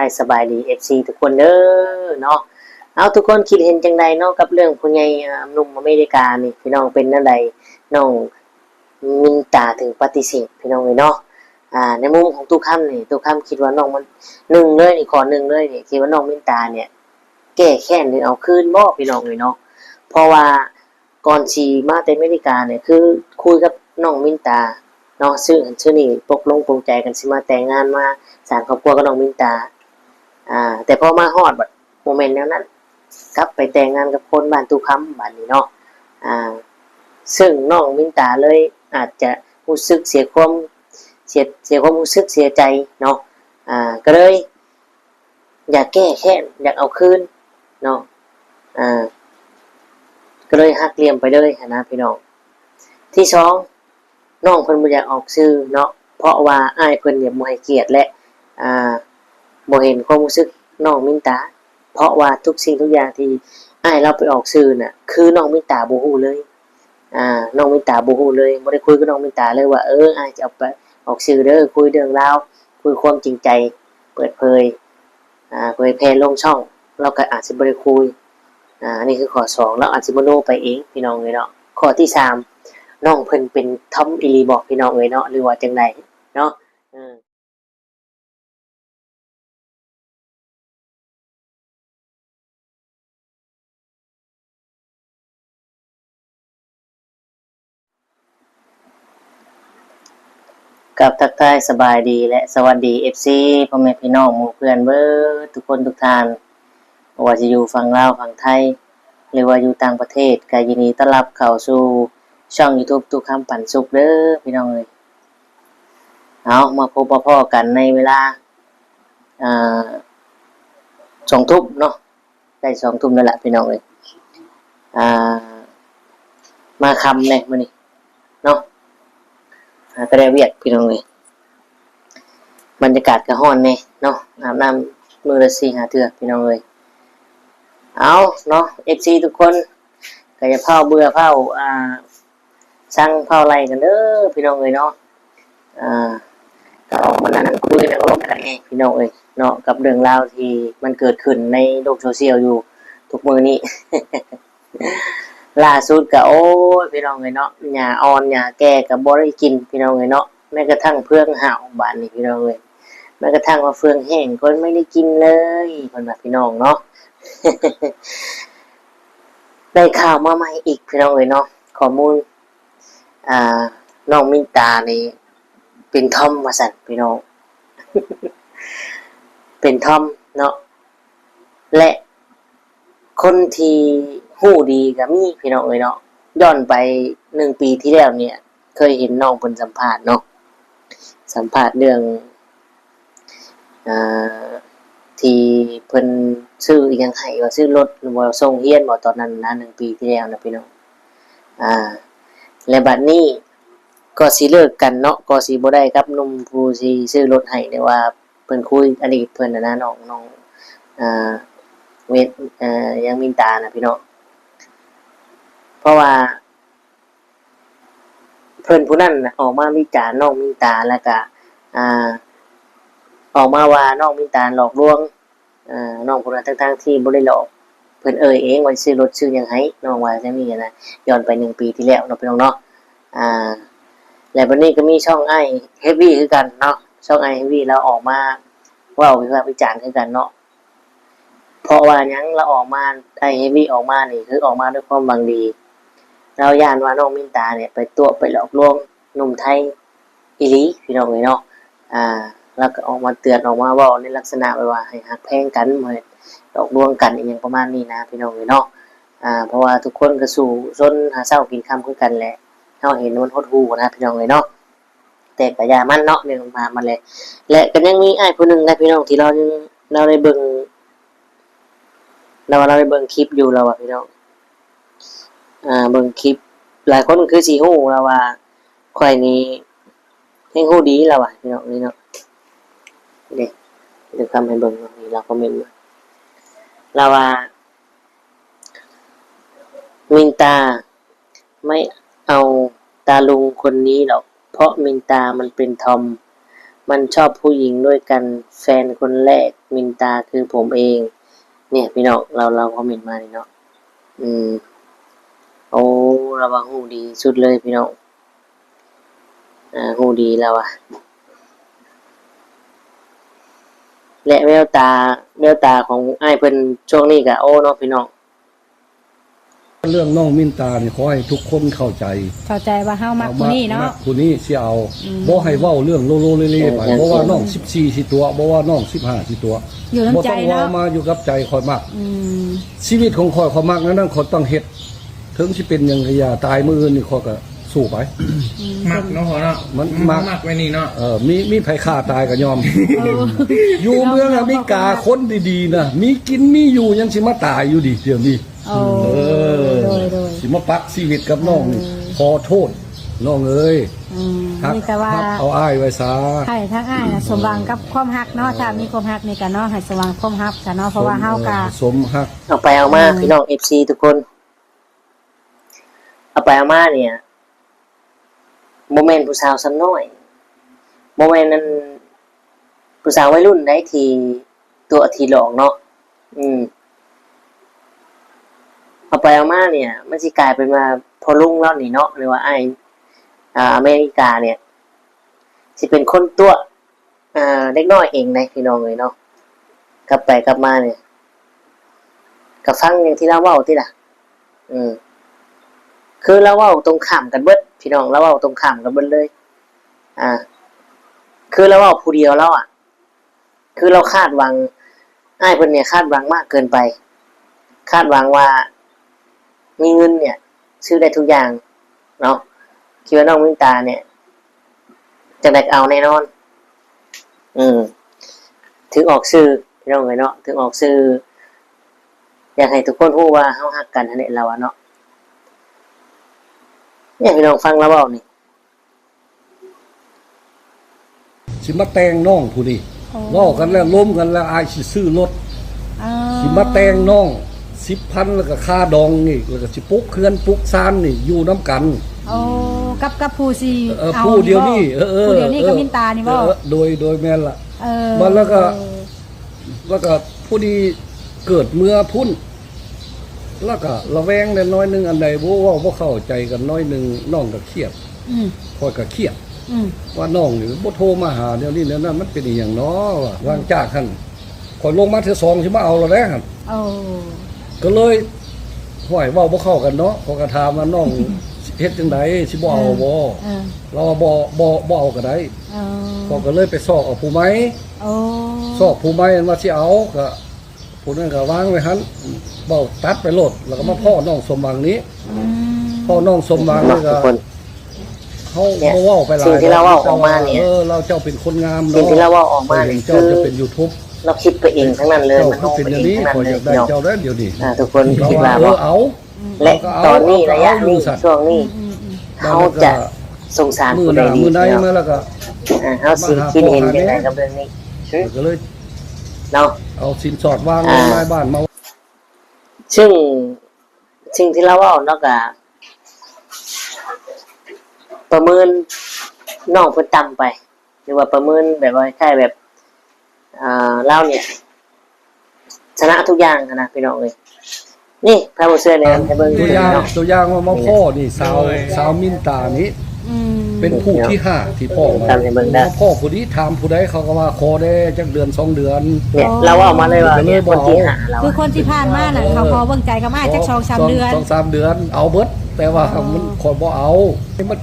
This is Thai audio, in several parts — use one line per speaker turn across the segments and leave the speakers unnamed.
ให้สบายดี FC ทุกคนเด้อเนาะเอาทุกคนคิดเห็นจังใดเนาะกับเรื่องผู้ใหญ่หนุ่มอเมริกานี่พี่น้องเป็นจังไดน้องมินตาถึงปฏิเสธพี่น้องเลยเนาะในมุมของตู้ค่ำนี่ตู้ค่ำคิดว่าน้องมันหนึ่งเลยนี่ขอหนึ่งเลยนี่คิดว่าน้องมินตาเนี่ยแก้แค้นหรือเอาคืนบ่พี่น้องเลยเนาะเพราะว่าก่อนชีมาแต่อเมริกาเนี่ยคือคุยกับน้องมินตาเนาะซึ่งนี่ตกลงปลงใจกันสิมาแต่งงานมาสร้างครอบครัวกับน้องมินตาแต่พอมาฮอดบัดโมเมนต์แนวนั้นกลับไปแต่งงานกับคนบ้านตู้ค้ำบ้านนี้เนาะซึ่งน้องมินตาเลยอาจจะรู้สึกเสียความรู้สึกเสียใจเนาะก็เลยอยากแก้แค้นอยากเอาคืนเนาะก็เลยหักเหลี่ยมไปเลยนะพี่น้องที่สองน้องเพิ่นบ่อยากออกชื่อเนาะเพราะว่าอ้ายเพิ่นเนี่ยบ่ให้เกียรติและบ่เห็นความรู้สึกน้องมินตาเพราะว่าทุกสิ่งทุกอย่างที่อ้ายเราไปออกชื่อน่ะคือน้องมินตาบ่ฮู้เลยน้องมินตาบ่ฮู้เลยบ่ได้คุยกับน้องมินตาเลยว่าอ้ายจะเอาไปออกชื่อเด้อคุยเรื่องราวคุยความจริงใจเปิดเผยเผยแพร่ลงช่องเราก็อาจสิบ่ได้คุยอันนี้คือข้อ2แล้วอาจสิมโนไปเองพี่น้องเอ้ยเนาะข้อที่3น้องเพิ่นเป็นทอมอีหลีบ่พี่น้องเอ้ยเนาะหรือว่าจังไดเนาะกับทักทายสบายดีและสวัสดี FC พ่อแม่พี่น้องหมู่เพื่อนเบิดทุกคนทุกท่านบ่ว่าจะอยู่ฝั่งลาวฝั่งไทยหรือว่าอยู่ต่างประเทศก็ยินดีต้อนรับเข้าสู่ช่อง YouTube ตู้คำปันสุขเด้อพี่น้องเอ้ยเอามาพบมาพ้อกันในเวลาอ่า2 ทุ่มเนาะได้2 ทุ่มแล้วล่ะพี่น้องเอ้ยอ่ามาค่ำแน่มื้อนี้เนาะก็ได้เวียกพี่น้องเอ้ยบรรยากาศก็ร้อนแน่เนาะอาบน้ำมื้อละ4-5เทื่อพี่น้องเอ้ยเอาเนาะ FC ทุกคนก็อย่าเผาเบื่อเผาสั่งเผาไล่กันเด้อพี่น้องเอ้ยเนาะอ่าก็ออกมานั่งคุยแล้วก็กันเองพี่น้องเอ้ยเนาะกับเรื่องราวที่มันเกิดขึ้นในโลกโซเชียลอยู่ทุกมื้อนี้ ล่าสุดก็โอ้ยพี่น้องเอ้ยเนาะหญ้าอ่อนหญ้าแก่ก็บ่ได้กินพี่น้องเอ้ยเนาะแม้กระทั่งเฟืองห่าวบ้านนี้พี่น้องเอ้ยแม้กระทั่งว่าเฟืองแห้งก็ไม่ได้กินเลยเพิ่นว่าพี่น้องเนาะ ได้ข่าวมาใหม่อีกพี่น้องเอ้ยเนาะข้อมูลอ่าน้องมินตานี่เป็นทอมว่าซั่นพี่น้องเป็นทอมเนาะและคนที่ฮู้ดีก็มีพี่น้องเอ้ยเนาะย้อนไป1 ปีที่แล้วเนี่ยเคยเห็นน้องเพิ่นสัมภาษณ์เนาะสัมภาษณ์เรื่องอ่าที่เพิ่นซื้ออิหยังให้ว่าซื้อรถหรือว่าส่งเรียนบ่ตอนนั้นนะ1 ปีที่แล้วนะพี่น้องอ่าและบัดนี้ก็สิเลิกกันเนาะก็สิบ่ได้กับหนุ่มผู้ที่ซื้อรถให้แต่ว่าเพิ่นคุยอดีตเพิ่นน่ะนะน้องอ่าเวทยังมินตาน่ะพี่น้องเพราะว่าเพิ่นผู้นั้นน่ะออกมาวิจารณ์น้องมินตาแล้วก็อ่าออกมาว่าน้องมินตาหลอกลวงน้องผู้นั้นทั้งๆที่บ่ได้หลอกเพิ่นเอ่ยเองว่าซื้อรถซื้อหยังให้น้องว่าจังนี้นะย้อนไป1 ปีที่แล้วเนาะพี่น้องเนาะอ่า และบัดนี้ก็มีช่องไอ้ Heavy คือกันเนาะช่องไอ้ Heavy เราออกมาเว้าวิพากษ์วิจารณ์คือกันเนาะเพราะว่าหยังเราออกมาไอ้ Heavy ออกมานี่คือออกมาด้วยความหวังดีเราย้านว่าน้องมินตาเนี่ยไปตัวไปหลอกลวงหนุ่มไทยอีหลีพี่น้องเอ้ยเนาะอ่าแล้วก็ออกมาเตือนออกมาเว้าในลักษณะแบบว่าให้ฮักแพงกันบ่ให้หลอกลวงกันอีหยังประมาณนี้นะพี่น้องเอ้ยเนาะเพราะว่าทุกคนก็สู้ซนหาเช้ากินค่ำคือกันแหละเฮาเห็นมันหดหู่นะพี่น้องเอ้ยเนาะ แต่ก็อย่ามันเนาะเรื่องมาเลยและก็ยังมีอ้ายผู้หนึ่งนะพี่น้องที่เราได้เบิ่งเราได้เบิ่งคลิปอยู่แล้วอะพี่น้องเบิ่งคลิปหลายคนคือสิฮู้แล้วว่าข้อยนี่แฮ่งฮู้ดีแล้วอะพี่น้องนี่เนาะเด้เดี๋ยวทำให้เบิ่งเนาะนี่เราคอมเมนต์มาเราว่ามินตาไม่เอาตาลุงคนนี้หรอกเพราะมินตามันเป็นทอม มันชอบผู้หญิงด้วยกันแฟนคนแรกมินตาคือผมเอง เนี่ยพี่น้องเราคอมเมนต์มานี่เนาะโอ้เราว่าฮู้ดีสุดเลยพี่น้องฮู้ดีแล้วอ่ะและแววตาของอ้ายเพิ่นช่วงนี้ก็โอ้เนาะพี่น้อง
เรื่องน้องมินตานี่ขอให้ทุกคนเข้าใจ
ว่าเฮามักผู้นี้เนาะ
ผู้นี้สิเอาบ่ให้เว้าเรื่องโลโลเล่ๆไปบ่ว่าน้อง14สิตัวบ่ว่าน้อง15สิตัว
อยู่น้ำใจเนาะ
บ่ต้องว่ามาอยู่กับใจข่อยมักชีวิตของข่อยมักนั้นข่อยต้องเฮ็ดถึงสิเป็นหยังก็อย่าตายมื้ออื่นนี่ข่อยก็สู้ไป
มักเนาะเนาะ
มัน
มักไว้นี่เนาะ
มีไผฆ่าตายก็ยอมอยู่เมืองอเมริกาคนดีๆนะมีกินมีอยู่ยังสิมาตายอยู่ดิเดี๋ยวนี้สิมาปักชีวิตกับน้องนี่ขอโทษน้องเอ้ย
มีแต่ว่า
เอาอ้ายไว้ซะ
ให้ทั้งอ้ายน่ะสมหวังกับความฮักเนาะถ้ามีความฮักนี่ก็เนาะให้สมหวังความฮักกันเนาะเพราะว่าเฮาก็
สมฮัก
เอาไปเอามาพี่น้อง FC ทุกคนเอาไปเอามาเนี่ยโมเมนต์ผู้สาวซ้ำน้อยโมเมนต์นั้นผู้สาววัยรุ่นได้ทีตัวทีหลอกเนาะเอาไปเอามาเนี่ยมันสิกลายเป็นว่าพอลุงแล้วนี่เนาะหรือว่าไอ้อเมริกาเนี่ยสิเป็นคนตัวเล็กน้อยเองนะพี่น้องเลยเนาะกลับไปกลับมาเนี่ยกับฟังอย่างที่เราเว้าที่ล่ะคือเราเว้าตรงข้ามกันเบิดพี่น้องเราเว้าตรงข้ามกันเบิดเลยคือเราเว้าผู้เดียวแล้วคือเราคาดหวังอ้ายเพิ่นเนี่ยคาดหวังมากเกินไปคาดหวังว่ามีเงินเนี่ยซื้อได้ทุกอย่างเนาะคิดว่าน้องมินตาเนี่ยจะได้เอาแน่นอนถึงออกซื้อพี่น้องเนาะถึงออกซื้ออยากให้ทุกคนรู้ว่าเฮาฮักกันนั่นแหละเราเนาะเนี่ยพี่น้องฟังแล้วเว้านี่
สิมาแต่งน้องผู้นี้ล้อกันแล้วล้มกันแล้วอายสิซื้อรถสิมาแต่งน้อง10,000แล้วก็ค่าดองนี่แล้วก็สิปุ๊กเขื่อนปุ๊กซานนี่อยู่น้ำกัน
กับผู้สิ
เอาผู้เดียวนี่
ผู้เดียวนี่กับมินตานี่บ่
โดยแม่นล่ะมันแล้วก็ผู้นี้เกิดเมื่อพุ่นแล้วก็ระแวงได้น้อยนึงอันใดบ่เข้าใจกันน้อยนึงน้องก็เครียดข่อยก็เครียดว่าน้องนี่บ่โทรมาหาเดี๋ยวนี้แล้วนั้นมันเป็นอีหยังเนาะวางจากหั่นข่อยลงมาเทื่อ2สิมาเอาแล้วแหละหั่นก็เลยห้วยเว้าบ่เข้ากันเนาะขอกระถามว่าน้องเฮ็ดจังได๋สิบ่เอาบ่เราบ่เอาก็ได้ก็เลยไปซอกเอาผู้ไม้ซอกผู้ไม้ว่าสิเอาก็ผู้นั้นก็วางไว้หั่นเว้าตัดไปโลดแล้วก็มาพ่อน้องสมหวังนี้พ่อน้องสมหวังนี่ก็เฮาบ่เว้าไปหลาย
สิ่งที่เราเว้าออกมาเนี่ย
เราเจ้าเป็นคนงามเนาะ
สิ่งที่เราเว้าออกมานี่
เจ้าจะเป็น YouTube
เราคิดไปเองทั้งนั้นเลย
มันเป็นอย่างนี้ขออยากได้เจ้าได้เดี๋ยวนี้
ทุกคนคิดว่า
เอา
และตอนนี้ระยะนี้ช่วงนี้เขาจะสงสารผู้ใดดี
มือใดมาแล้วก็
เขาสิคิดเห็นยังไงกับเรื่องนี้
ก็เลย
เนาะ
เอาสินสอดวางในบ้านมา
ซึ่งสิ่งที่เราเอาเนาะก็ประเมินน้องเพิ่นต่ำไปหรือว่าประเมินแบบว่าคล้ายแบบเล่าเนี่ยชนะทุกอย่างนะพี่น้องเลยนี่พระบุเสื้อเนี่ยให้เบิ่ง
ตัวอย่างว่ามาพ่อนี่สาวมินตานี้เป็นผู้ที่5ที่พ่อมาพ่อผู้นี้ถามผู้ใดเขาก็ว่าขอได้จักเดือน2เดือน
เนี่ยเราเอามาเลยว่าเนี่ยคนที่5เรา
คือคนที่ผ่านมาน่ะเขาขอเบิ่งใจกับอ้ายจัก2-3เดือน
2-3เดือนเอาเบิดแต่ว่ามันขอบ่เอามัน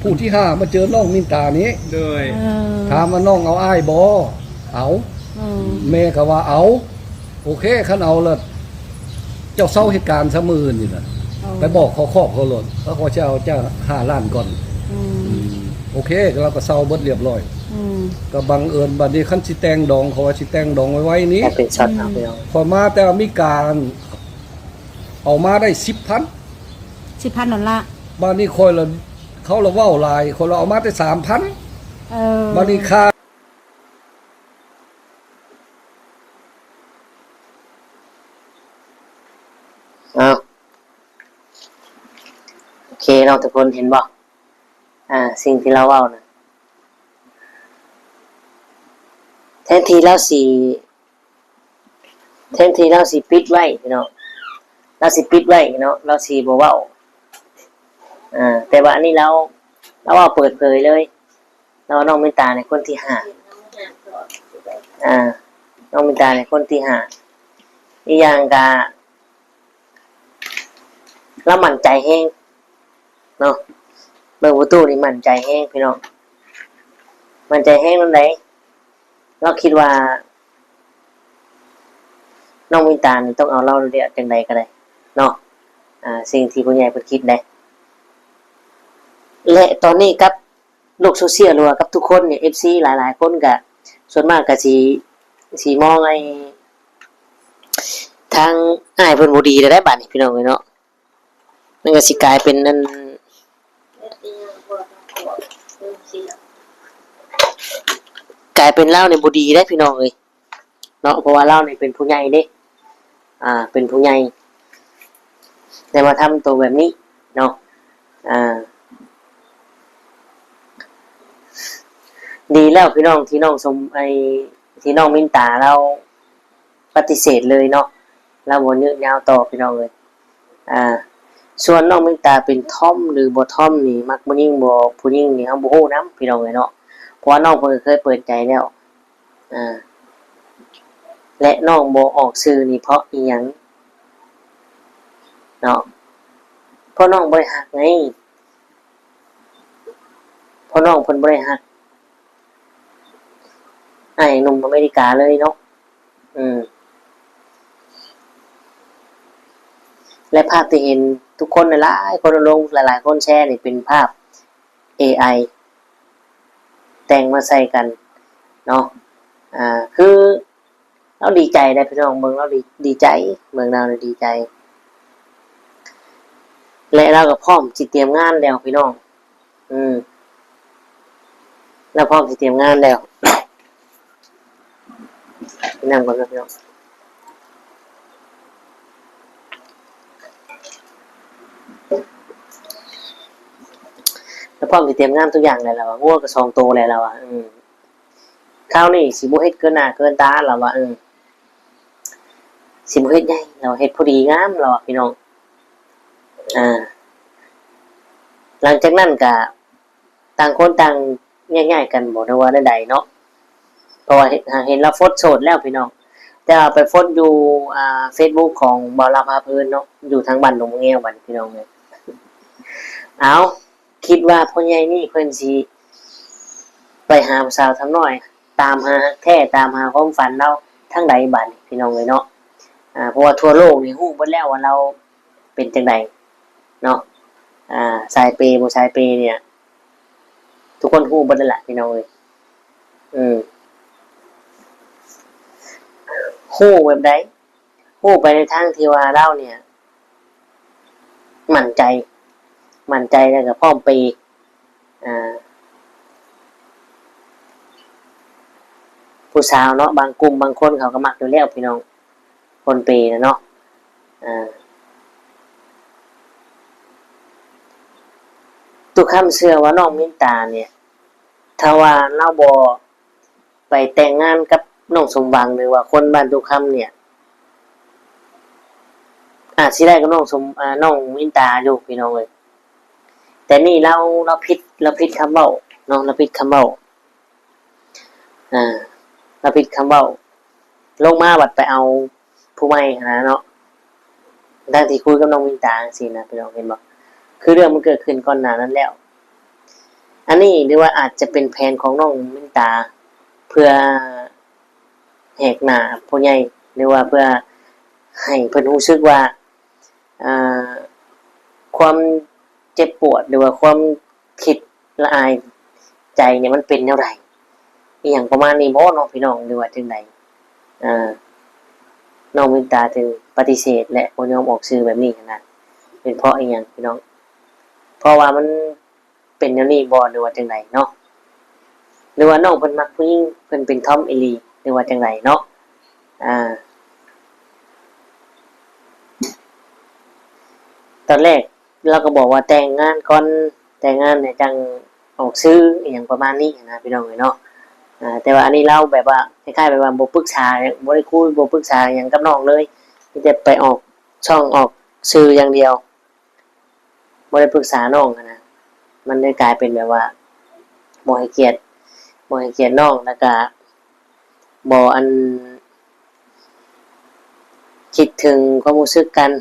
ผู้ที่5มาเจอน้องมินตานี้
เลย
ถามว่าน้องเอาอ้ายบ่เอาแม่ก็ว่าเอาโอเคคันเอาแล้วเจ้าเศร้าเหตุการณ์ซะมื้อนี่น่ะไปบอกเขาครอบเขาหล่นแล้วเขาจะเอาเจ้า5ล้านก่อนโอเคเราก็เศร้าเบิดเรียบร้อยก็บังเอิญบัดนี้คันสิแต่งดองเขาว่าสิแต่งดองไว้นี้
เป็นช็อตเอาไปเอา
พอมาแต่มีการเอามาได้10,000
นั่นล่ะ
บัดนี้คอยละเขาละเว้าหลายคนเราเอามาได้3,000บัดนี้ค่า
โอเคเราทุกคนเห็นบ่สิ่งที่เราเว้านะ นที่เราสิปิดไว้พี่น้องเราสิปิดไว้เนาะเราสิบ่เว้าแต่ว่าอันนี้เราว่าเปิดเผยเลยเราน้องเมตตาในคนที่5น้องเมตตาในคนที่5อีกอย่างก็เรามั่นใจแฮงเนาะเบิ่งประตูนี่มั่นใจแฮงพี่น้องมั่นใจแฮงนำใดเราคิดว่าน้องเมตตานี่ต้องเอาเราเรียกจังใดก็ได้เนาะสิ่งที่ผู้ใหญ่เพิ่นคิดได้และตอนนี้กับโลกโซเชียลหรือว่ากับทุกคนเนี่ย FC หลายๆคนก็ส่วนมากก็สิมองไอ้ทางอ้ายเพิ่นบ่ดีได้บัดนี้พี่น้องเอ้ยเนาะมันก็สิกลายเป็นนั่นกลายเป็นเราเนี่ยบ่ดีได้พี่น้องเอ้ยเนาะเพราะว่าเราเนี่ยเป็นผู้ใหญ่เด้เป็นผู้ใหญ่แต่มาทำตัวแบบนี้เนาะดีแล้วพี่น้องที่น้องที่น้องมินตาเราปฏิเสธเลยเนาะเราบ่ยืดยาวต่อพี่น้องเลยส่วนน้องมินตาเป็นท่อมหรือบ่ท่อมนี่มักผู้หญิงบ่ผู้หญิงนี่เฮาบ่ฮู้นำพี่น้องเลยเนาะเพราะว่าน้องเพิ่นเคยเปิดใจแล้วและน้องบ่ออกสื่อนี่เพราะอีหยังเนาะเพราะน้องบ่ได้ฮักไงเพราะน้องเพิ่นบ่ได้ฮักไอ้หนุ่มอเมริกาเลยเนาะและภาพที่เห็นทุกคนหลายคนลงหลายๆคนแชร์นี่เป็นภาพ AI แต่งมาใส่กันเนาะคือเราดีใจได้พี่น้องเมืองเราดีใจเมืองเราดีใจและเราก็พร้อมสิเตรียมงานแล้วพี่น้องเราพร้อมสิเตรียมงานแล้วนั่งก่อนนะพี่น้องแล้วพร้อมสิเตรียมงานทุกอย่างเลยแล้วงัวก็2ตัวแล้วคราวนี้สิบ่เฮ็ดเกินหน้าเกินตาแล้วว่าสิบ่เฮ็ดใหญ่เราเฮ็ดพอดีงามแล้วพี่น้องหลังจากนั้นก็ต่างคนต่างง่ายๆกันบ่ได้ว่าใดๆเนาะเพราะว่าเห็นเราโพสต์โสดแล้วพี่น้องแต่ว่าไปโพสต์อยู่Facebook ของบ่าวลาพาเพลินเนาะอยู่ทางบ้านหนองแง้วบัดพี่น้องเลยเอาคิดว่าพ่อใหญ่นี่เพิ่นสิไปหาผู้สาวทำน้อยตามหาแท้ตามหาความฝันเราทั้งใดบัดพี่น้องเลยเนาะเพราะว่าทั่วโลกนี่ฮู้เบิดแล้วว่าเราเป็นจังไดเนาะสายเปย์บ่สายเปย์เนี่ยทุกคนฮู้เบิดแล้วล่ะพี่น้องเอ้ยฮู้แบบใดฮู้ไปในทางที่ว่าเราเนี่ยมั่นใจแล้วก็พร้อมเปย์ผู้สาวเนาะบางกลุ่มบางคนเขาก็มักอยู่แล้วพี่น้องคนเปย์นะเนาะตุกคำเชื่อว่าน้องมินตาเนี่ยถ้าว่าเราบ่ไปแต่งงานกับน้องสมหวังหรือว่าคนบ้านตุกคำเนี่ยสิได้กับน้องมินตาอยู่พี่น้องเลยแต่นี่เราผิดคำเว้าเนาะเราผิดคำเว้าเราผิดคำเว้าลงมาบัดไปเอาผู้ใหม่นะเนาะดังที่คุยกับน้องมินตาจังซี่นะพี่น้องเห็นบ่คือเรื่องมันเกิดขึ้นก่อนหน้านั้นแล้วอันนี้หรือว่าอาจจะเป็นแผนของน้องมินตาเพื่อแหกหน้าผู้ใหญ่หรือว่าเพื่อให้เพิ่นรู้สึกว่าความเจ็บปวดหรือว่าความคิดละอายใจเนี่ยมันเป็นแนวใดอีหยังประมาณนี้บ่น้องพี่น้องหรือว่าจังไดน้องมินตาถึงปฏิเสธและบ่ยอมออกสื่อแบบนี้ขนาดเป็นเพราะอีหยังพี่น้องเพราะว่ามันเป็นแนวนี้บ่หรือว่าจังไดเนาะหรือว่าน้องเพิ่นมักผู้หญิงเพิ่นเป็นทอมอีหลีหรือว่าจังไดเนาะตอนแรกเราก็บอกว่าแต่งงานก่อนแต่งงานเนี่ยจังออกซื้ออย่างประมาณนี้นะพี่น้องเนาะ แต่ว่าอันนี้เราแบบว่าคล้ายๆแบบว่าบ่ปรึกษาบ่ได้คุยบ่ปรึกษาหยังกับน้องเลยมีแต่ไปออกช่องออกสื่ออย่างเดียวบ่ได้ปรึกษาน้องนะมันเลยกลายเป็นแบบว่าบ่ให้เกียรติน้องแล้วก็บ่คิดถึงความรู้สึกกัน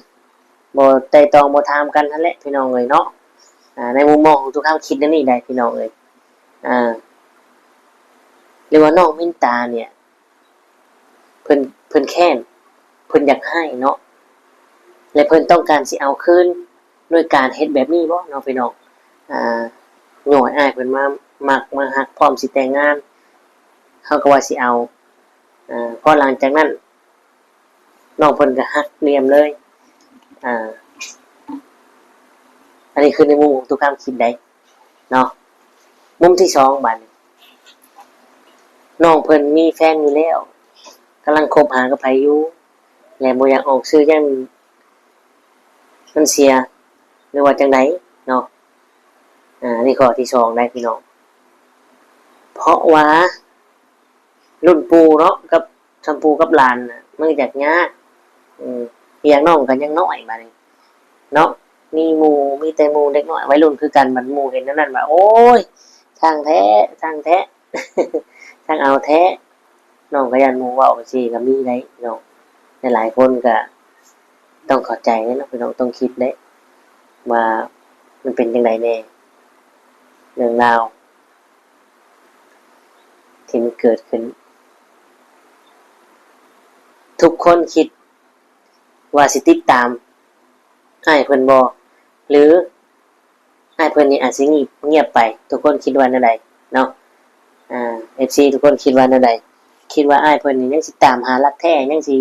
บ่ไต่ตองบ่ถามกันนั่นแหละพี่น้องเอ้ยเนาะในมุมมองของทุกคำคิดนั่นนี่ได้พี่น้องเอ้ยหรือว่าน้องมินตาเนี่ยเพิ่นแค้นเพิ่นอยากให้เนาะและเพิ่นต้องการสิเอาคืนด้วยการเฮ็ดแบบนี้บ่เนาะพี่น้องหน่อยอ้ายเพิ่นมักมาฮักพร้อมสิแต่งงานเฮาก็ว่าสิเอาพอหลังจากนั้นน้องเพิ่นก็ฮักเรียมเลยอันนี้คือในมุมของทุกคำคิดได้เนาะมุมที่2บัดนี้น้องเพิ่นมีแฟนอยู่แล้วกำลังคบหากับไผอยู่และบ่อยากออกชื่อจังมันเสียหรือว่าจังไดเนาะนี่ข้อที่2ได้พี่น้องเพราะว่ารุ่นปู่เนาะกับชมพูกับหลานน่ะมันอยากยากอย่างน้องก็ยังน้อยบัดนี้เนาะมีหมู่มีแต่หมู่เด็กน้อยวัยรุ่นคือกันบัดหมู่เห็นนั่นว่าโอ้ยช่างแท้ช่างเอาแท้น้องก็ยันหมู่เว้าสิก็มีได้เนาะหลายๆคนก็ต้องเข้าใจเนาะพี่น้องต้องคิดเด้ว่ามันเป็นจังไดแน่เรื่องราวที่มันเกิดขึ้นทุกคนคิดว่าสิติดตามอ้ายเพิ่นบ่หรืออ้ายเพิ่นนี่อาจสิเงียบไปทุกคนคิดว่าแนวใดเนาะFC ทุกคนคิดว่าแนวใดคิดว่าอ้ายเพิ่นนี่ยังสิตามหารักแท้ยังสิ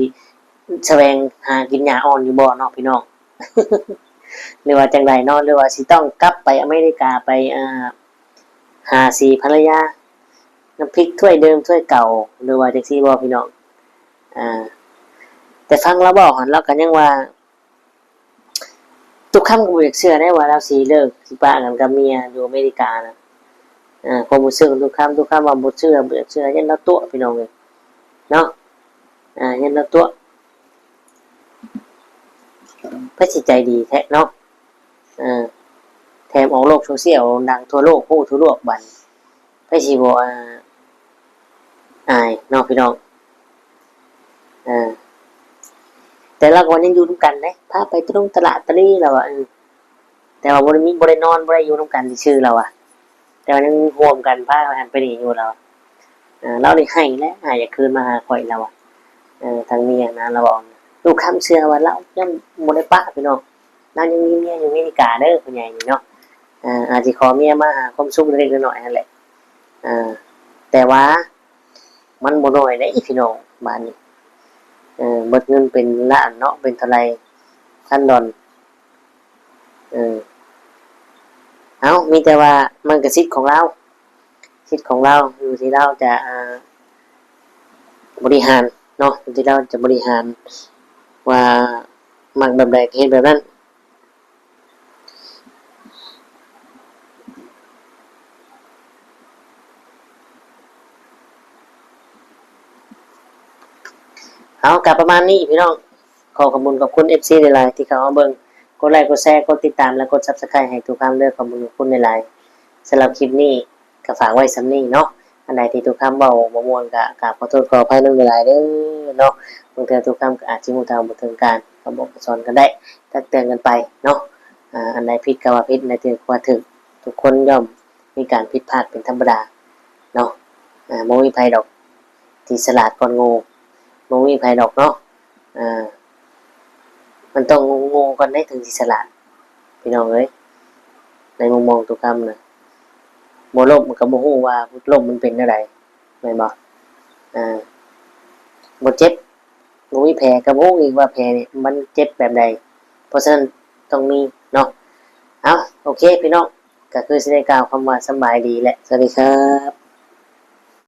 แสวงหากินหญ้าอ่อนอยู่บ่เนาะพี่น้อง หรือว่าจังไดเนาะหรือว่าสิต้องกลับไปอเมริกาไปหาสีภรรยาน้ำพริกถ้วยเดิมถ้วยเก่าหรือว่าจังซี่บ่พี่น้องแต่ฟังเราบอกเราก็ยังว่าทุกคำก็บ่อยากเชื่อได้ว่าเราสิเลิกสิปะกันกับเมียอยู่อเมริกานะความรู้สึกทุกคำว่าบ่เชื่อบ่อยากเชื่อยันเราตัวพี่น้องเอ้ยเนาะยันเราตัวเพิ่นสิใจดีแท้เนาะแถมออกโลกโซเชียลดังทั่วโลกฮู้ทั่วโลกบัดเพิ่นสิบ่อายเนาะพี่น้องแต่ละคนยังอยู่ร่วมกันเด้พาไปตรงตลาดตะลี่เราแต่ว่าบ่ได้นอนบ่ได้อยู่ร่วมกันซื่อเราแต่ว่ายังร่วมกันพากันไปนี่อยู่เราเราได้ให้แล้วอยากคืนมาหาข่อยเราทางเมียนะเราบอกลูกคำเชื่อว่าเรายังบ่ได้ปะพี่น้องเรายังมีเมียอยู่อเมริกาเด้อผู้ใหญ่นี่เนาะอาจสิขอเมียมาหาความสุขเล็กๆน้อยๆนั่นแหละแต่ว่ามันบ่น้อยเด้พี่น้องบ้านนี้หมดเงินเป็นล้านเนาะเป็นเท่าไหร่พันดอลมีแต่ว่ามันก็สิทธิ์ของเราอยู่ที่เราจะบริหารเนาะอยู่ที่เราจะบริหารว่ามักแบบใดก็เฮ็ดแบบนั้นกลับประมาณนี้พี่น้องขอขอบคุณ FC หลายๆที่เข้ามาเบิ่งกดไลค์กดแชร์กดติดตามและกด Subscribe ให้ทุกคำเด้อขอบคุณหลายๆสำหรับคลิปนี้ก็ฝากไว้ส่ำนี้เนาะอันใดที่ทุกคำเว้าบ่ม่วนก็กราบขอโทษขออภัยนำหลายๆเด้อเนาะบางเทื่อทุกคำก็อาจสิฮู้เท่าบ่ถึงการก็บอกสอนกันได้ตักเตือนกันไปเนาะอันใดผิดก็ว่าผิดอันใดถูกก็ว่าถูกทุกคนย่อมมีการผิดพลาดเป็นธรรมดาเนาะบ่มีไผดอกที่ฉลาดก่อนโง่บ่มีไผดอกเนาะมันต้องงงกันได้ถึงสิฉลาดพี่น้องเอ้ยในมุมมองทุกคำนะบ่ลบมันก็บ่ฮู้ว่าลบมันเป็นจังได๋แม่นบ่บ่เจ็บบ่มีแผลก็บ่ฮู้อีกว่าแผลนี่มันเจ็บแบบใดเพราะฉะนั้นต้องมีเนาะโอเคพี่น้องก็คือสิได้กล่าวคำว่าสำบายดีแหละสวัสดีครับ